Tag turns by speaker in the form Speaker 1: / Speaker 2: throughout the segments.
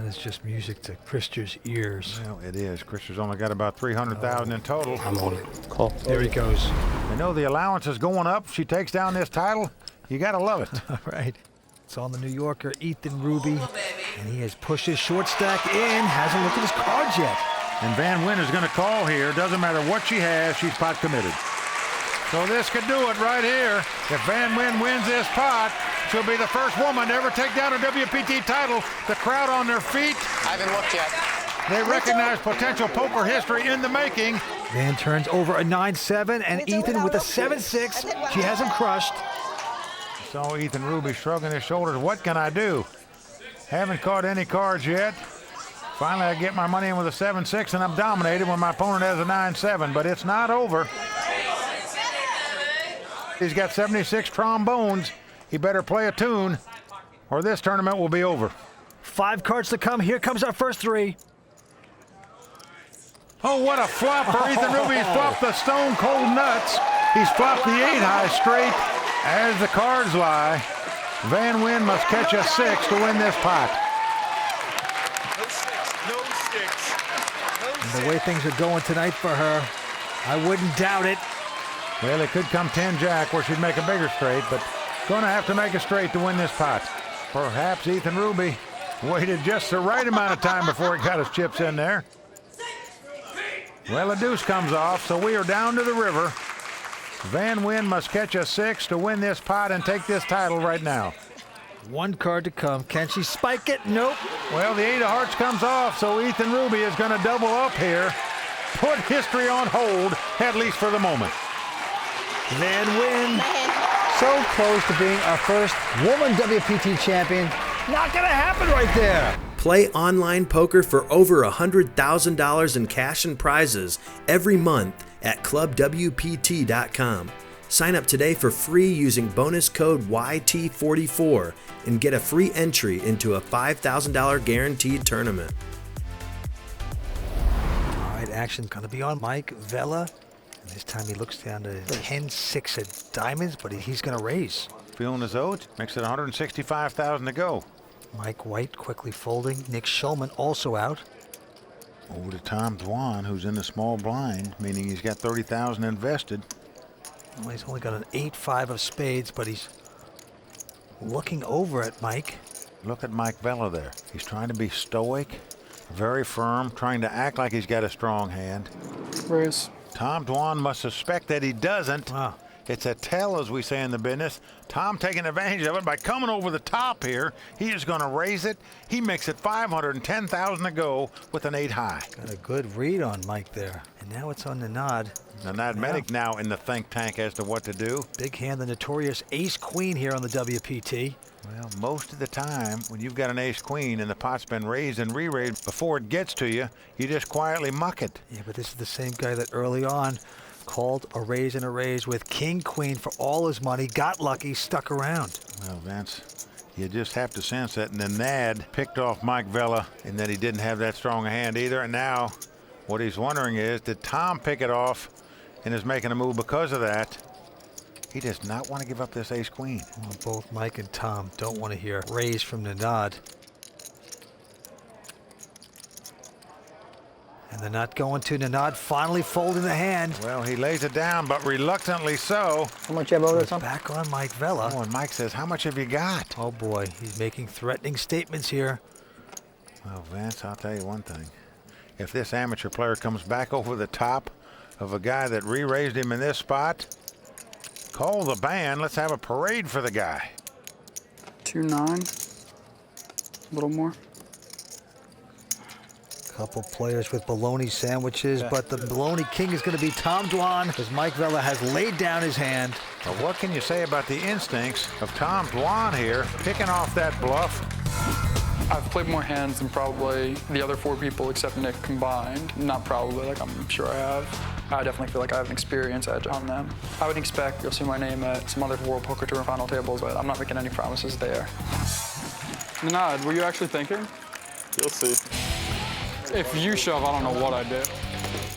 Speaker 1: is just music to Krister's ears.
Speaker 2: Well, it is. Krister's only got about 300,000 in total.
Speaker 3: I'm on it. Call.
Speaker 1: There he goes.
Speaker 2: You know the allowance is going up. She takes down this title. You got to love it.
Speaker 1: All right. It's on the New Yorker, Ethan Ruby. And he has pushed his short stack in. Hasn't looked at his cards yet.
Speaker 2: And Van Wyn is going to call here. Doesn't matter what she has, she's pot committed. So this could do it right here. If Van Wyn wins this pot, she'll be the first woman to ever take down a WPT title. The crowd on their feet.
Speaker 4: I haven't looked yet.
Speaker 2: They recognize potential poker history in the making.
Speaker 1: Van turns over a 9-7, and Ethan with a 7-6. She has him crushed.
Speaker 2: So Ethan Ruby shrugging his shoulders. What can I do? Haven't caught any cards yet. Finally, I get my money in with a 7-6, and I'm dominated when my opponent has a 9-7, but it's not over. He's got 76 trombones. He better play a tune, or this tournament will be over.
Speaker 1: 5 cards to come. Here comes our first 3.
Speaker 2: Oh, what a flop for Ethan Ruby. He's flopped the stone cold nuts. He's flopped the 8-high straight. As the cards lie, Van Wyn must catch a 6 to win this pot.
Speaker 1: And the way things are going tonight for her, I wouldn't doubt it.
Speaker 2: Well, it could come 10-jack where she'd make a bigger straight, but going to have to make a straight to win this pot. Perhaps Ethan Ruby waited just the right amount of time before he got his chips in there. Well, a deuce comes off, so we are down to the river. Van Wyn must catch a 6 to win this pot and take this title right now.
Speaker 1: 1 card to come. Can she spike it? Nope.
Speaker 2: Well, the 8 of hearts comes off, so Ethan Ruby is going to double up here. Put history on hold, at least for the moment.
Speaker 1: Van Wyn.
Speaker 5: So close to being our first woman WPT champion.
Speaker 1: Not going to happen right there.
Speaker 6: Play online poker for over $100,000 in cash and prizes every month at clubwpt.com. Sign up today for free using bonus code YT44 and get a free entry into a $5,000 guaranteed tournament.
Speaker 1: All right, action's going to be on Mike Vella. And this time he looks down to 10-6 at diamonds, but he's going to raise.
Speaker 2: Feeling his oats, makes it 165,000 to go.
Speaker 1: Mike White quickly folding. Nick Schulman also out.
Speaker 2: Over to Tom Dwan, who's in the small blind, meaning he's got 30,000 invested.
Speaker 1: Well, he's only got an 8-5 of spades, but he's looking over at Mike.
Speaker 2: Look at Mike Vella there. He's trying to be stoic, very firm, trying to act like he's got a strong hand.
Speaker 7: Raise.
Speaker 2: Tom Dwan must suspect that he doesn't.
Speaker 1: Wow.
Speaker 2: It's a tell, as we say in the business. Tom taking advantage of it by coming over the top here. He is going to raise it. He makes it 510,000 to go with an 8-high.
Speaker 1: Got a good read on Mike there. And now it's on the nod.
Speaker 2: The Medic now in the think tank as to what to do.
Speaker 1: Big hand, the notorious ace-queen here on the WPT.
Speaker 2: Well, most of the time, when you've got an ace-queen and the pot's been raised and re-raised before it gets to you, you just quietly muck it.
Speaker 1: Yeah, but this is the same guy that early on called a raise and a raise with king-queen for all his money, got lucky, stuck around.
Speaker 2: Well, Vince, you just have to sense that. And the Nad picked off Mike Vella and that he didn't have that strong a hand either. And now what he's wondering is, did Tom pick it off and is making a move because of that? He does not want to give up this ace-queen.
Speaker 1: Well, both Mike and Tom don't want to hear raise from the nod. And they're not going to. Nanad finally folding the hand.
Speaker 2: Well, he lays it down, but reluctantly so.
Speaker 5: How much you have over there,
Speaker 1: Back on Mike Vella.
Speaker 2: Oh, and Mike says, how much have you got?
Speaker 1: Oh, boy. He's making threatening statements here.
Speaker 2: Well, Vance, I'll tell you one thing. If this amateur player comes back over the top of a guy that re-raised him in this spot, call the band. Let's have a parade for the guy.
Speaker 7: 2-9. A little more.
Speaker 1: Couple players with bologna sandwiches, but the bologna king is going to be Tom Dwan as Mike Vella has laid down his hand.
Speaker 2: Well, what can you say about the instincts of Tom Dwan here, picking off that bluff?
Speaker 7: I've played more hands than probably the other 4 people except Nick combined. Not probably, like I'm sure I have. I definitely feel like I have an experience edge on them. I would expect you'll see my name at some other World Poker Tour final tables, but I'm not making any promises there. Nanad, were you actually thinking?
Speaker 8: You'll see.
Speaker 7: If you shove, I don't know what I did.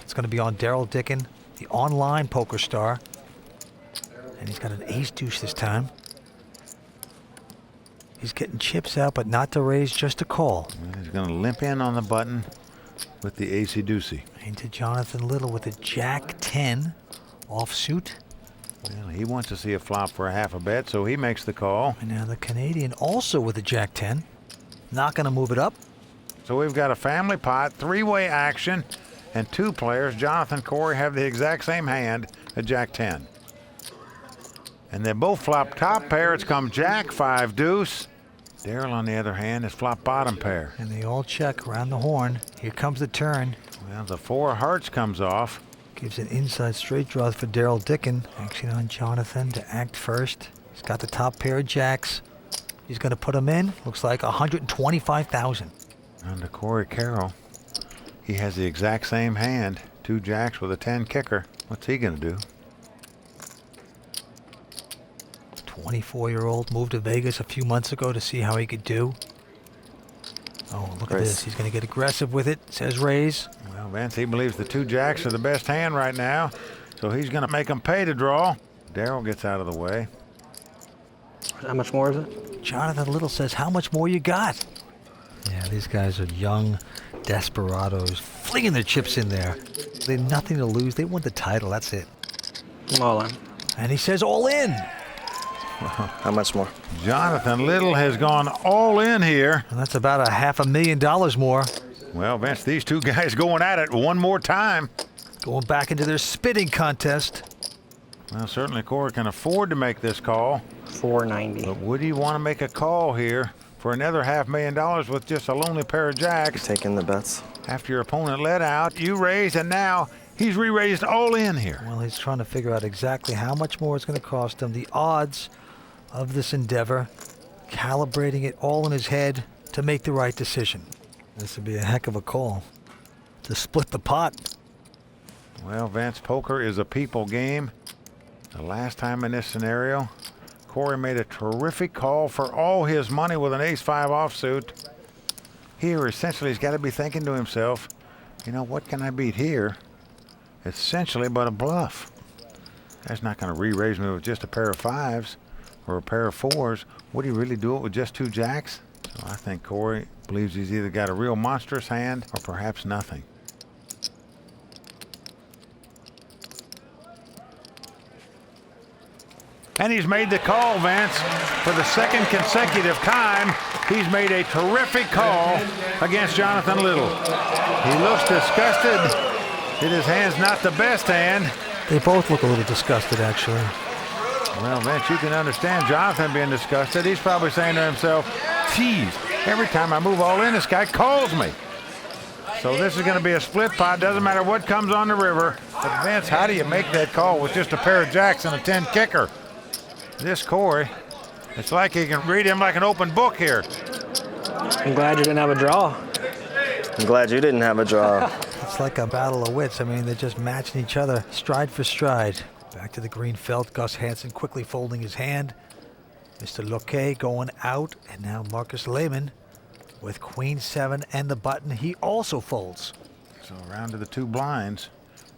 Speaker 1: It's going to be on Daryl Dickin, the online poker star. And he's got an ace-deuce this time. He's getting chips out, but not to raise, just to call.
Speaker 2: He's going to limp in on the button with the ace deucey.
Speaker 1: Into Jonathan Little with a Jack 10 offsuit.
Speaker 2: Well, he wants to see a flop for a half a bet, so he makes the call.
Speaker 1: And now the Canadian also with a Jack 10. Not going to move it up.
Speaker 2: So we've got a family pot, three-way action, and two players, Jonathan and Corey, have the exact same hand, a Jack 10. And they both flop top pair. It's come Jack 5 deuce. Daryl, on the other hand, has flopped bottom pair.
Speaker 1: And they all check around the horn. Here comes the turn.
Speaker 2: Well, the 4 hearts comes off.
Speaker 1: Gives an inside straight draw for Daryl Dickin. Action on Jonathan to act first. He's got the top pair of jacks. He's going to put them in. Looks like 125,000.
Speaker 2: And to Corey Carroll, he has the exact same hand. 2 jacks with a 10 kicker. What's he going to do?
Speaker 1: 24-year-old moved to Vegas a few months ago to see how he could do. Oh, look at this. He's going to get aggressive with it. Says raise.
Speaker 2: Well, Vince, he believes the 2 jacks are the best hand right now, so he's going to make them pay to draw. Daryl gets out of the way.
Speaker 3: How much more is it?
Speaker 1: Jonathan Little says, how much more you got? Yeah, these guys are young desperados, flinging their chips in there. They have nothing to lose. They want the title. That's it.
Speaker 3: I'm all in.
Speaker 1: And he says all in.
Speaker 3: How much more?
Speaker 2: Jonathan Little has gone all in here.
Speaker 1: And that's about $500,000 more.
Speaker 2: Well, Vince, these 2 guys going at it one more time.
Speaker 1: Going back into their spitting contest.
Speaker 2: Well, certainly Corey can afford to make this call.
Speaker 3: $490.
Speaker 2: But would he want to make a call here for another $500,000 with just a lonely pair of jacks?
Speaker 3: Taking the bets.
Speaker 2: After your opponent let out, you raised, and now he's re-raised all in here.
Speaker 1: Well, he's trying to figure out exactly how much more it's going to cost him. The odds of this endeavor, calibrating it all in his head to make the right decision. This would be a heck of a call to split the pot.
Speaker 2: Well, Vince, poker is a people game. The last time in this scenario, Corey made a terrific call for all his money with an ace-5 offsuit. Here, essentially, he's got to be thinking to himself, you know, what can I beat here? Essentially, but a bluff. That's not going to re-raise me with just a pair of 5s or a pair of 4s. Would he really do it with just 2 jacks? So I think Corey believes he's either got a real monstrous hand or perhaps nothing. And he's made the call, Vince. For the second consecutive time, he's made a terrific call against Jonathan Little. He looks disgusted that his hand's not the best hand.
Speaker 1: They both look a little disgusted, actually.
Speaker 2: Well, Vince, you can understand Jonathan being disgusted. He's probably saying to himself, geez, every time I move all in, this guy calls me. So this is going to be a split pot. Doesn't matter what comes on the river. But Vince, how do you make that call with just a pair of jacks and a 10 kicker? This Corey, it's like he can read him like an open book here.
Speaker 3: I'm glad you didn't have a draw. I'm glad you didn't have a draw.
Speaker 1: It's like a battle of wits. I mean, they're just matching each other stride for stride. Back to the green felt. Gus Hansen quickly folding his hand. Mr. Loquet going out. And now Marcus Lehman with Queen 7 and the button. He also folds.
Speaker 2: So around to the 2 blinds.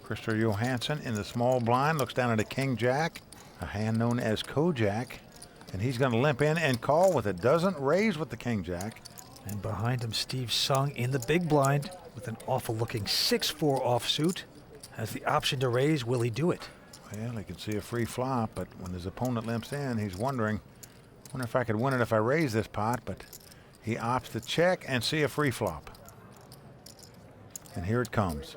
Speaker 2: Christopher Johansson in the small blind looks down at a king jack, a hand known as Kojak. And he's going to limp in and call with it. Doesn't raise with the king jack.
Speaker 1: And behind him, Steve Sung in the big blind with an awful-looking 6-4 offsuit. Has the option to raise. Will he do it?
Speaker 2: Well, he can see a free flop, but when his opponent limps in, he's wondering, wonder if I could win it if I raise this pot, but he opts to check and see a free flop. And here it comes.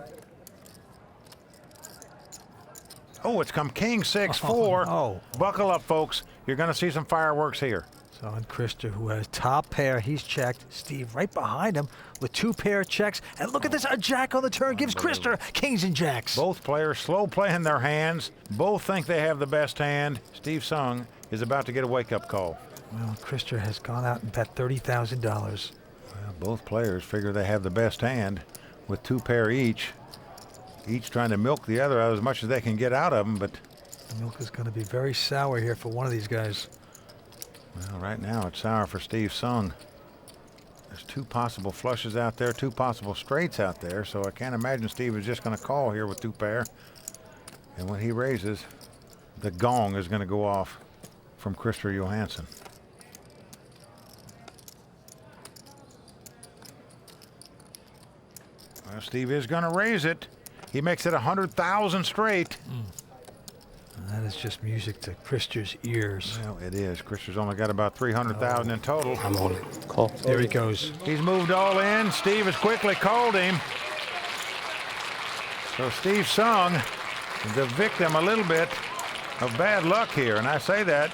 Speaker 2: Oh, it's come king 6-4.
Speaker 1: Oh.
Speaker 2: Buckle up, folks. You're going to see some fireworks here.
Speaker 1: So on Christer, who has top pair, he's checked. Steve right behind him with 2 pair checks. And look at this, a jack on the turn gives Christer kings and jacks.
Speaker 2: Both players slow playing their hands. Both think they have the best hand. Steve Sung is about to get a wake-up call.
Speaker 1: Well, Christer has gone out and bet $30,000.
Speaker 2: Well, both players figure they have the best hand with 2 pair each trying to milk the other out as much as they can get out of them, but
Speaker 1: The milk is going to be very sour here for one of these guys.
Speaker 2: Well, right now it's sour for Steve Sung. There's 2 possible flushes out there, 2 possible straights out there, so I can't imagine Steve is just going to call here with 2 pair. And when he raises, the gong is going to go off from Christopher Johansson. Well, Steve is going to raise it. He makes it 100,000 straight.
Speaker 1: That is just music to Krister's ears.
Speaker 2: Well, it is. Krister's only got about 300,000 in total.
Speaker 3: I'm on it. Call.
Speaker 1: There he goes.
Speaker 2: He's moved all in. Steve has quickly called him. So Steve Sung, the victim a little bit of bad luck here. And I say that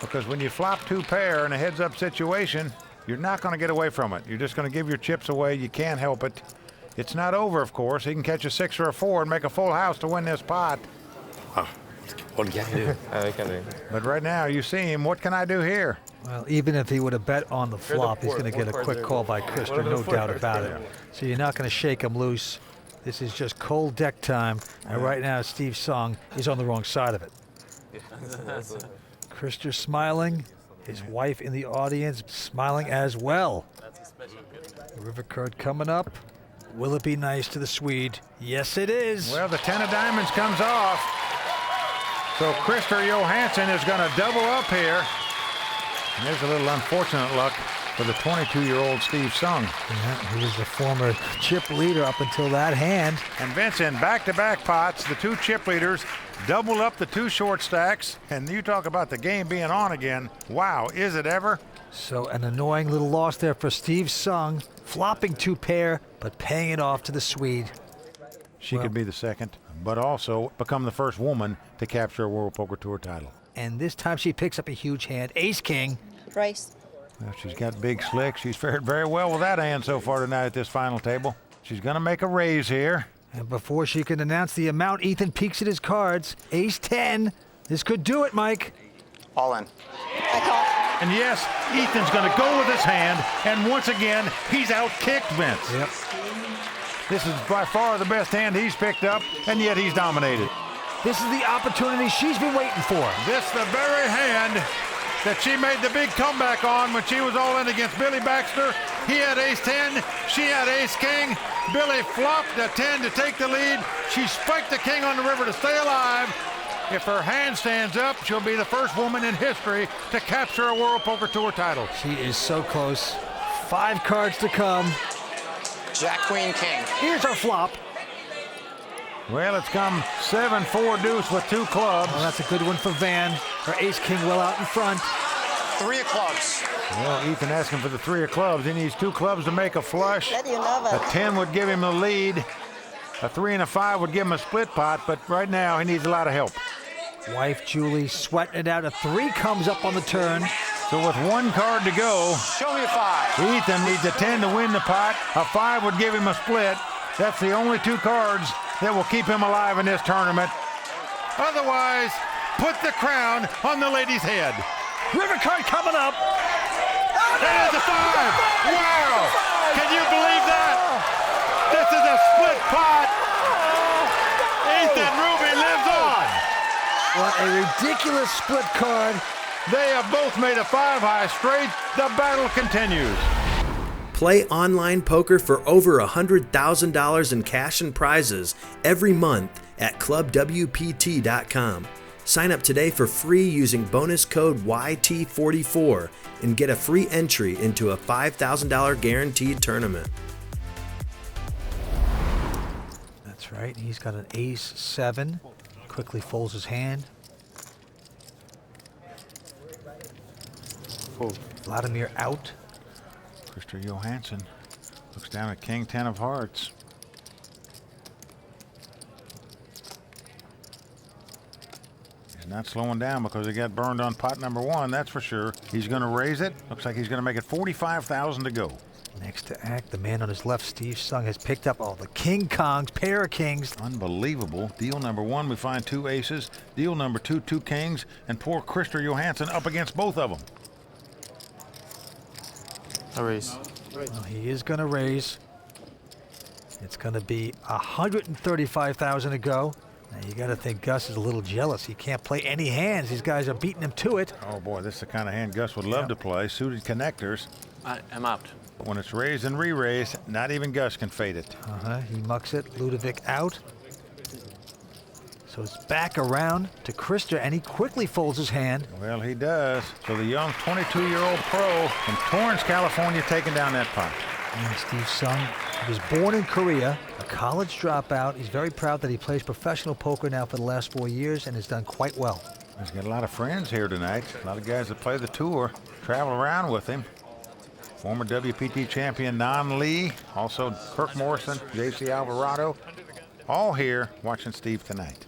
Speaker 2: because when you flop 2 pair in a heads-up situation, you're not going to get away from it. You're just going to give your chips away. You can't help it. It's not over, of course. He can catch a 6 or a 4 and make a full house to win this pot.
Speaker 3: What can you do?
Speaker 2: But right now, you see him. What can I do here?
Speaker 1: Well, even if he would have bet on the flop, he's going to get a quick call by Krister, no doubt about it. So you're not going to shake him loose. This is just cold deck time. And right now, Steve Sung is on the wrong side of it. Krister smiling. His wife in the audience smiling as well. The river card coming up. Will it be nice to the Swede? Yes, it is.
Speaker 2: Well, the 10 of diamonds comes off. So Krister Johansson is going to double up here. And there's a little unfortunate luck for the 22-year-old Steve Sung.
Speaker 1: Yeah, he was the former chip leader up until that hand.
Speaker 2: And Vince, in back-to-back pots, the 2 chip leaders double up the 2 short stacks. And you talk about the game being on again. Wow, is it ever?
Speaker 1: So an annoying little loss there for Steve Sung, flopping 2 pair, but paying it off to the Swede.
Speaker 2: She could be the second, but also become the first woman to capture a World Poker Tour title.
Speaker 1: And this time she picks up a huge hand, ace-king.
Speaker 4: Race.
Speaker 2: Well, she's got big slick. She's fared very well with that hand so far tonight at this final table. She's going to make a raise here.
Speaker 1: And before she can announce the amount, Ethan peeks at his cards. Ace-10. This could do it, Mike.
Speaker 8: All in.
Speaker 4: I call.
Speaker 2: And yes, Ethan's going to go with his hand, and once again, he's out-kicked Vince.
Speaker 1: Yep.
Speaker 2: This is by far the best hand he's picked up, and yet he's dominated.
Speaker 1: This is the opportunity she's been waiting for.
Speaker 2: This the very hand that she made the big comeback on when she was all in against Billy Baxter. He had ace-10, she had ace-king. Billy flopped a 10 to take the lead. She spiked the king on the river to stay alive. If her hand stands up, she'll be the first woman in history to capture a World Poker Tour title.
Speaker 1: She is so close. 5 cards to come.
Speaker 8: Jack, Queen, King.
Speaker 1: Here's our flop.
Speaker 2: Well, it's come 7-4 deuce with 2 clubs.
Speaker 1: Well, that's a good one for Van. Her ace-king well out in front.
Speaker 8: 3 of clubs.
Speaker 2: Well, Ethan asking for the 3 of clubs. He needs 2 clubs to make a flush.
Speaker 4: Let you know
Speaker 2: A
Speaker 4: that.
Speaker 2: 10 would give him the lead. A 3 and a 5 would give him a split pot, but right now he needs a lot of help.
Speaker 1: Wife Julie sweating it out. A 3 comes up on the turn.
Speaker 2: So with 1 card to go,
Speaker 8: Show me a 5.
Speaker 2: Ethan needs a 10 to win the pot. A 5 would give him a split. That's the only 2 cards that will keep him alive in this tournament. Otherwise, put the crown on the lady's head.
Speaker 1: River card coming up.
Speaker 2: That is a 5. Wow! Can you believe that? This is a split pot. Ethan Ruby lives on.
Speaker 1: What a ridiculous split card.
Speaker 2: They have both made a 5-high straight. The battle continues.
Speaker 6: Play online poker for over $100,000 in cash and prizes every month at clubwpt.com. Sign up today for free using bonus code YT44 and get a free entry into a $5,000 guaranteed tournament.
Speaker 1: That's right. He's got an ace-7. Quickly folds his hand. Vladimir out.
Speaker 2: Krister Johansson looks down at King 10 of hearts. He's not slowing down because he got burned on pot number 1, that's for sure. He's going to raise it. Looks like he's going to make it 45,000 to go.
Speaker 1: Next to act, the man on his left, Steve Sung, has picked up all the King Kongs, pair of kings.
Speaker 2: Unbelievable. Deal number 1, we find 2 aces. Deal number 2, 2 kings. And poor Krister Johansson up against both of them.
Speaker 3: A raise.
Speaker 1: Well, he is going to raise. It's going to be 135,000 to go. Now you got to think Gus is a little jealous. He can't play any hands. These guys are beating him to it.
Speaker 2: Oh boy, this is the kind of hand Gus would love to play. Suited connectors.
Speaker 3: I'm out.
Speaker 2: When it's raised and re-raised, not even Gus can fade it.
Speaker 1: He mucks it. Ludovic out. So it's back around to Krister, and he quickly folds his hand.
Speaker 2: Well, he does. So the young 22-year-old pro from Torrance, California, taking down that pot.
Speaker 1: And Steve Sung, he was born in Korea, a college dropout. He's very proud that he plays professional poker now for the last 4 years and has done quite well.
Speaker 2: He's got a lot of friends here tonight. A lot of guys that play the tour, travel around with him. Former WPT champion Nan Lee, also Kirk Morrison, JC Alvarado, all here watching Steve tonight.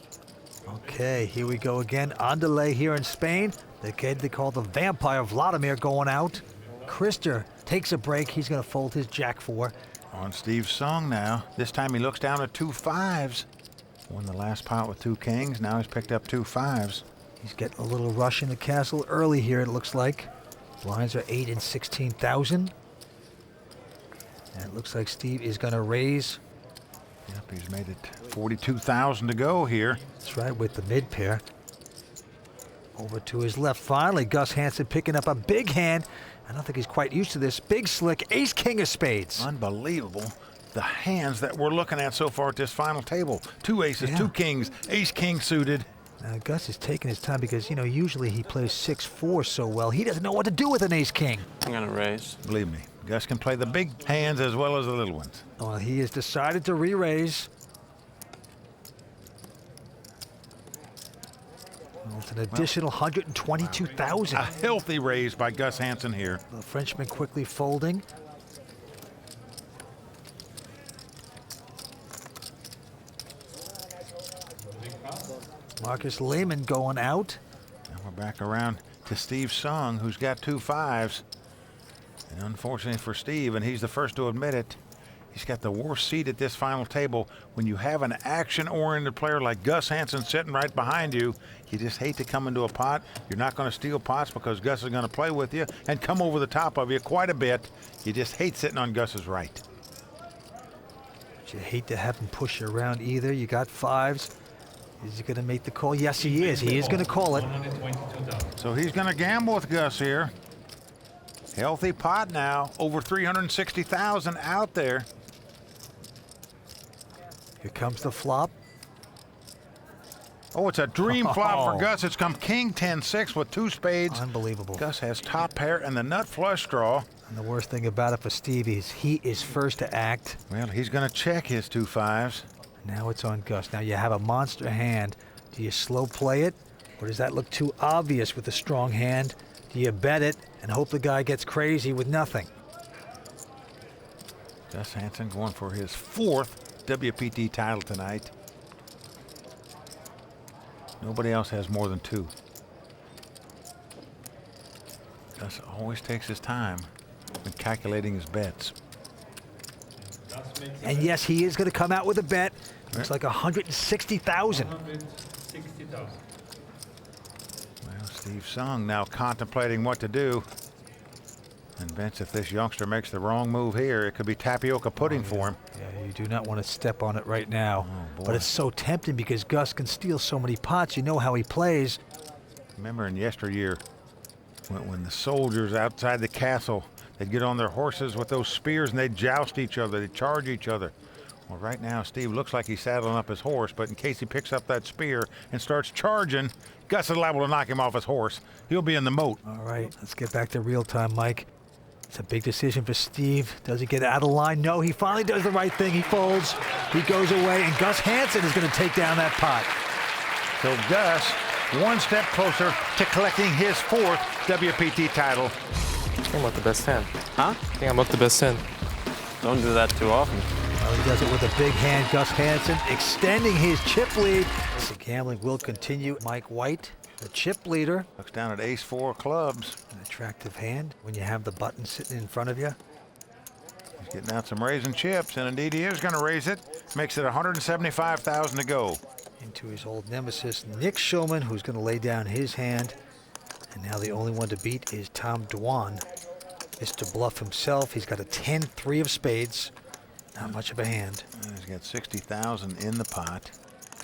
Speaker 1: Okay, here we go again. On delay here in Spain. The kid they call the Vampire Vladimir going out. Krister takes a break. He's going to fold his Jack 4.
Speaker 2: On Steve's song now. This time he looks down at 2 5s. Won the last pot with 2 kings. Now he's picked up 2 5s.
Speaker 1: He's getting a little rush in the castle early here, it looks like. Blinds are 8 and 16,000. And it looks like Steve is going to raise.
Speaker 2: Yep, he's made it 42,000 to go here.
Speaker 1: That's right, with the mid pair. Over to his left. Finally, Gus Hansen picking up a big hand. I don't think he's quite used to this. Big slick, ace king of spades.
Speaker 2: Unbelievable. The hands that we're looking at so far at this final table. 2 aces, 2 kings, ace king suited.
Speaker 1: Now, Gus is taking his time because, you know, usually he plays 6-4 so well. He doesn't know what to do with an ace king.
Speaker 3: I'm gonna raise.
Speaker 2: Believe me, Gus can play the big hands as well as the little ones.
Speaker 1: Well, he has decided to re-raise. Well, it's an additional 122,000.
Speaker 2: A healthy raise by Gus Hansen here.
Speaker 1: The Frenchman quickly folding. Marcus Lehman going out.
Speaker 2: Now we're back around to Steve Sung, who's got 2 5s. And unfortunately for Steve, and he's the first to admit it, he's got the worst seat at this final table. When you have an action-oriented player like Gus Hansen sitting right behind you, you just hate to come into a pot. You're not going to steal pots because Gus is going to play with you and come over the top of you quite a bit. You just hate sitting on Gus's right.
Speaker 1: But you hate to have him push you around either. You got 5s. Is he going to make the call? Yes, he is. He is going to call it.
Speaker 2: So he's going to gamble with Gus here. Healthy pot now. Over 360,000 out there.
Speaker 1: Here comes the flop.
Speaker 2: Oh, it's a dream flop for Gus. It's come king 10-6 with 2 spades.
Speaker 1: Unbelievable.
Speaker 2: Gus has top pair and the nut flush draw.
Speaker 1: And the worst thing about it for Steve is he is first to act.
Speaker 2: Well, he's going to check his 2 5s.
Speaker 1: Now it's on Gus. Now you have a monster hand. Do you slow play it? Or does that look too obvious with a strong hand? Do you bet it and hope the guy gets crazy with nothing?
Speaker 2: Gus Hansen going for his 4th WPT title tonight. Nobody else has more than 2. Gus always takes his time when calculating his bets.
Speaker 1: And yes, he is going to come out with a bet. Looks like 160,000.
Speaker 2: Well, Steve Sung now contemplating what to do. And Vince, if this youngster makes the wrong move here, it could be tapioca pudding for him.
Speaker 1: Yeah, you do not want to step on it right now.
Speaker 2: Oh, boy.
Speaker 1: But it's so tempting because Gus can steal so many pots. You know how he plays.
Speaker 2: Remember in yesteryear when the soldiers outside the castle, they'd get on their horses with those spears and they'd joust each other, they'd charge each other. Well, right now, Steve looks like he's saddling up his horse, but in case he picks up that spear and starts charging, Gus is liable to knock him off his horse. He'll be in the moat.
Speaker 1: All right, let's get back to real time, Mike. It's a big decision for Steve. Does he get out of line? No, he finally does the right thing. He folds, he goes away, and Gus Hansen is going to take down that pot.
Speaker 2: So Gus, one step closer to collecting his 4th WPT title.
Speaker 4: I think I'm up the best hand. Huh? I think I'm up the best hand. Don't do that too often.
Speaker 1: Well, he does it with a big hand. Gus Hansen extending his chip lead. The gambling will continue. Mike White, the chip leader.
Speaker 2: Looks down at ace-4 clubs.
Speaker 1: An attractive hand when you have the button sitting in front of you.
Speaker 2: He's getting out some raising chips, and indeed he is going to raise it. Makes it 175,000 to go.
Speaker 1: Into his old nemesis, Nick Schulman, who's going to lay down his hand. And now the only one to beat is Tom Dwan. Mr. Bluff himself, he's got a 10-3 of spades. Not much of a hand.
Speaker 2: He's got 60,000 in the pot.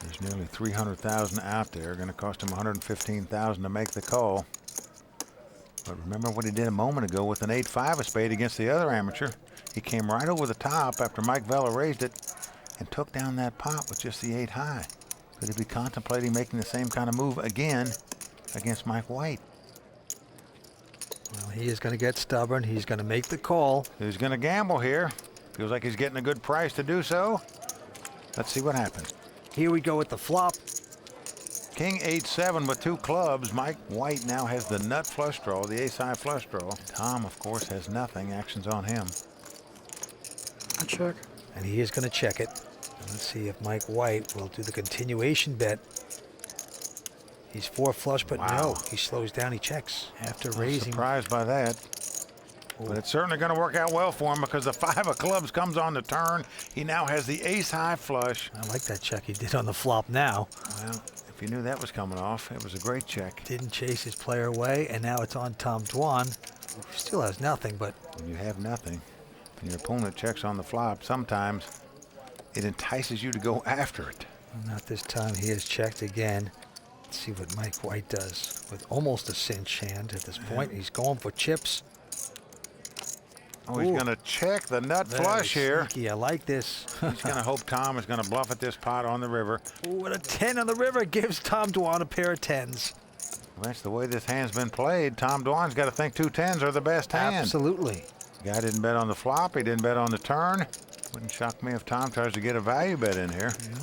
Speaker 2: There's nearly 300,000 out there. Going to cost him 115,000 to make the call. But remember what he did a moment ago with an 8-5 of spade against the other amateur. He came right over the top after Mike Vella raised it and took down that pot with just the 8 high. Could he be contemplating making the same kind of move again against Mike White?
Speaker 1: Well, he is going to get stubborn. He's going to make the call.
Speaker 2: He's going to gamble here. Feels like he's getting a good price to do so. Let's see what happens.
Speaker 1: Here we go with the flop.
Speaker 2: King 8-7 with 2 clubs. Mike White now has the nut flush draw, the ace-high flush draw. Tom, of course, has nothing. Action's on him.
Speaker 7: I check.
Speaker 1: And he is going to check it. And let's see if Mike White will do the continuation bet. He's 4 flush, but no, he slows down. He checks after raising.
Speaker 2: Surprised by that. But it's certainly going to work out well for him because the 5 of clubs comes on the turn. He now has the ace-high flush.
Speaker 1: I like that check he did on the flop now.
Speaker 2: Well, if you knew that was coming off, it was a great check.
Speaker 1: Didn't chase his player away, and now it's on Tom Dwan, who still has nothing, but
Speaker 2: When you have nothing, and your opponent checks on the flop, sometimes it entices you to go after it.
Speaker 1: not this time. He has checked again. Let's see what Mike White does with almost a cinch hand at this point. He's going for chips.
Speaker 2: Oh, he's going to check the nut flush here.
Speaker 1: Sneaky. I like this.
Speaker 2: He's going to hope Tom is going to bluff at this pot on the river.
Speaker 1: Ooh, and a 10 on the river gives Tom Dwan a pair of 10s.
Speaker 2: Well, that's the way this hand's been played. Tom Dwan's got to think 2 10s are the best hand.
Speaker 1: Absolutely.
Speaker 2: Guy didn't bet on the flop. He didn't bet on the turn. Wouldn't shock me if Tom tries to get a value bet in here.
Speaker 1: Yeah.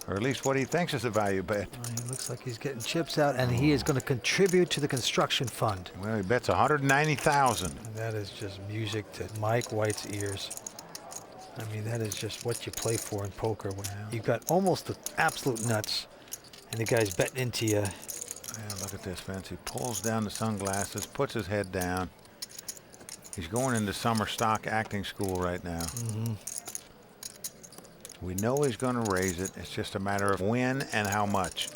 Speaker 2: Or at least what he thinks is a value bet.
Speaker 1: He looks like he's getting chips out, and he is going to contribute to the construction fund.
Speaker 2: Well, he bets 190,000.
Speaker 1: And that is just music to Mike White's ears. I mean, that is just what you play for in poker. When you've got almost the absolute nuts, and the guy's betting into you.
Speaker 2: Yeah, look at this, Vince. He pulls down the sunglasses, puts his head down. He's going into summer stock acting school right now. We know he's going to raise it. It's just a matter of when and how much.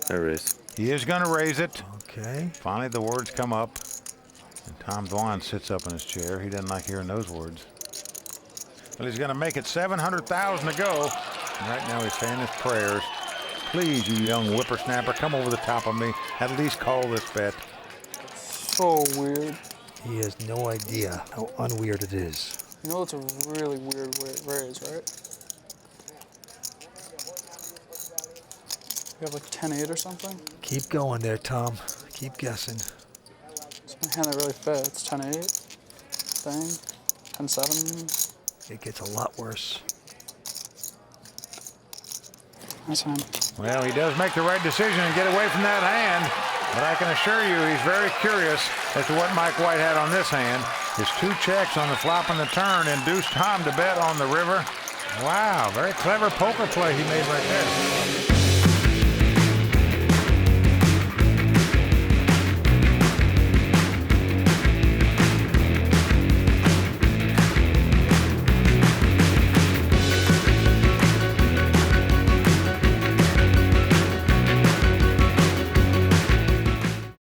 Speaker 3: I raise.
Speaker 2: He is going to raise it.
Speaker 1: Okay.
Speaker 2: Finally, the words come up. And Tom Dwan sits up in his chair. He doesn't like hearing those words. Well, he's going to make it 700,000 to go. And right now, he's saying his prayers. Please, you young whippersnapper, come over the top of me. At least call this bet.
Speaker 7: So weird.
Speaker 1: He has no idea how unweird it is.
Speaker 7: You know it's a really weird raise, right? You have like 10-8 or something?
Speaker 1: Keep going there, Tom. Keep guessing.
Speaker 7: It's my hand that really fits. 10-8 thing. 10-7.
Speaker 1: It gets a lot worse.
Speaker 7: Nice hand.
Speaker 2: Well, he does make the right decision and get away from that hand. But I can assure you he's very curious as to what Mike White had on this hand. His 2 checks on the flop and the turn induced Tom to bet on the river. Wow, very clever poker play he made right there.